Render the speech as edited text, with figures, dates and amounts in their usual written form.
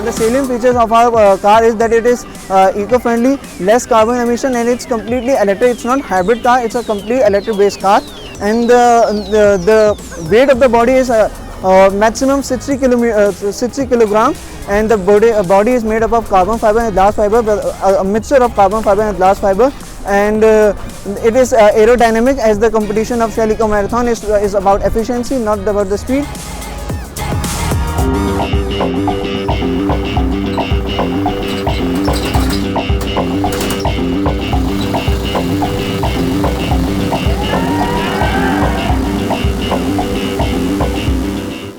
The salient features of our car is that it is eco-friendly, less carbon emission, and it's completely electric. It's not hybrid car, it's a complete electric based car, and the weight of the body is maximum 60 kilograms, and the body is made up of carbon fiber and glass fiber, a mixture of carbon fiber and glass fiber, and it is aerodynamic, as the competition of Shell Eco Marathon is about efficiency, not about the speed.